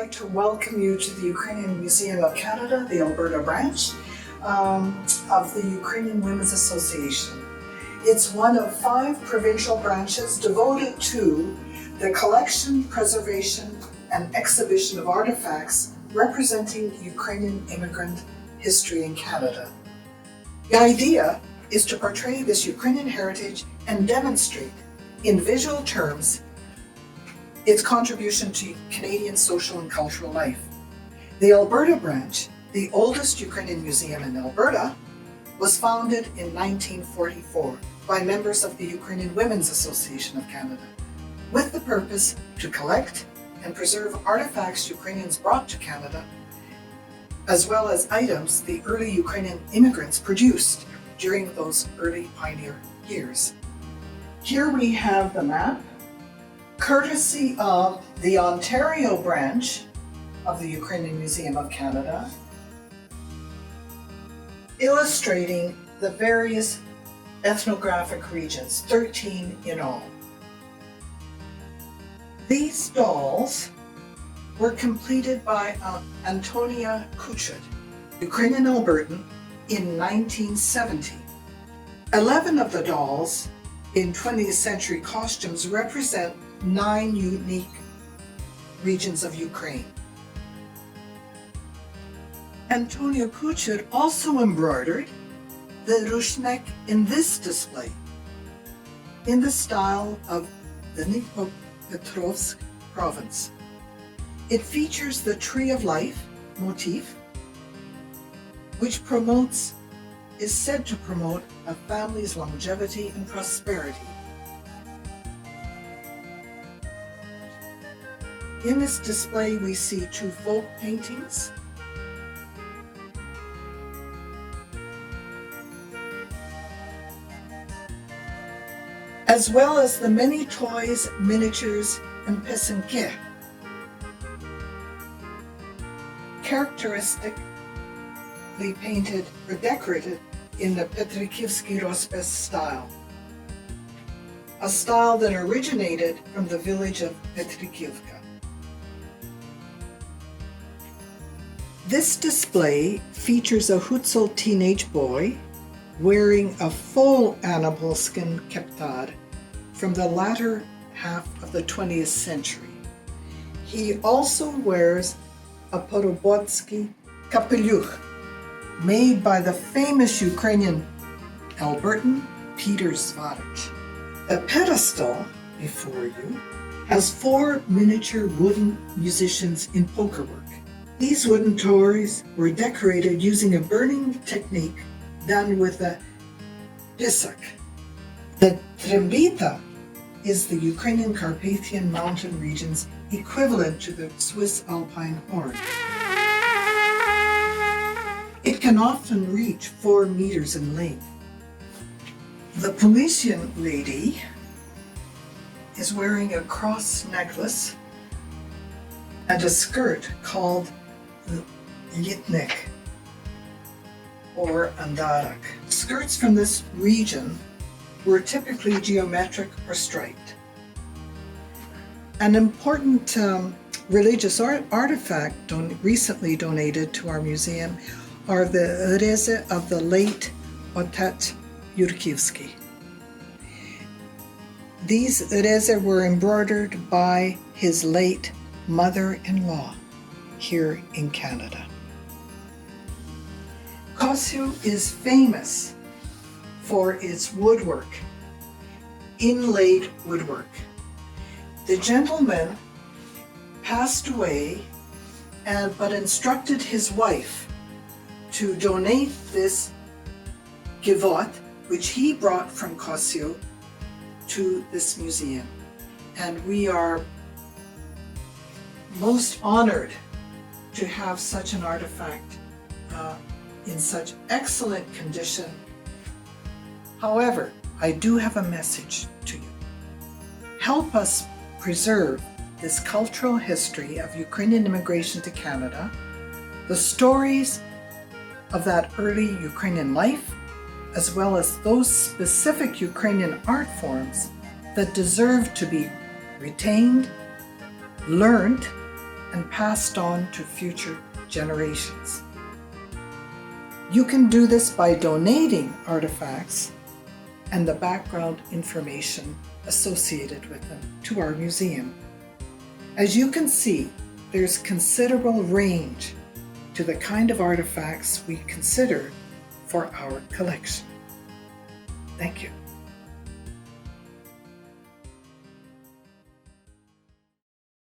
like to welcome you to the Ukrainian Museum of Canada, the Alberta Branch of the Ukrainian Women's Association. It's one of 5 provincial branches devoted to the collection, preservation, and exhibition of artifacts representing Ukrainian immigrant history in Canada. The idea is to portray this Ukrainian heritage and demonstrate in visual terms its contribution to Canadian social and cultural life. The Alberta Branch, the oldest Ukrainian museum in Alberta, was founded in 1944 by members of the Ukrainian Women's Association of Canada, with the purpose to collect and preserve artifacts Ukrainians brought to Canada, as well as items the early Ukrainian immigrants produced during those early pioneer years. Here we have the map, courtesy of the Ontario branch of the Ukrainian Museum of Canada, illustrating the various ethnographic regions, 13 in all. These dolls were completed by Antonia Kuchut, Ukrainian Albertan, in 1970. 11 of the dolls in 20th century costumes represent 9 unique regions of Ukraine. Antonia Kuchut also embroidered the rushnek in this display, in the style of the Dnipropetrovsk province. It features the Tree of Life motif, which is said to promote a family's longevity and prosperity. In this display, we see 2 folk paintings, as well as the many toys, miniatures, and pesenke, characteristically painted or decorated in the Petrikivsky Rozpis style, a style that originated from the village of Petrikivka. This display features a Hutzel teenage boy wearing a full animal skin keptad from the latter half of the 20th century. He also wears a Porobotsky kapeluch, made by the famous Ukrainian Albertan Peter Svarich. The pedestal before you has 4 miniature wooden musicians in pokerwork. These wooden toys were decorated using a burning technique done with a pisak. The trembita is the Ukrainian Carpathian mountain region's equivalent to the Swiss alpine horn. It can often reach 4 meters in length. The Polynesian lady is wearing a cross necklace and a skirt called litnik or andarak. Skirts from this region were typically geometric or striped. An important religious artifact recently donated to our museum are the reze of the late Otet Yurkivsky. These reze were embroidered by his late mother-in-law here in Canada. Kosciusz is famous for its woodwork, inlaid woodwork. The gentleman passed away but instructed his wife to donate this Giveawat, which he brought from Kosciusz, to this museum. And we are most honored to have such an artifact in such excellent condition. However, I do have a message to you. Help us preserve this cultural history of Ukrainian immigration to Canada, the stories of that early Ukrainian life, as well as those specific Ukrainian art forms that deserve to be retained, learned, and passed on to future generations. You can do this by donating artifacts and the background information associated with them to our museum. As you can see, there's considerable range to the kind of artifacts we consider for our collection. Thank you.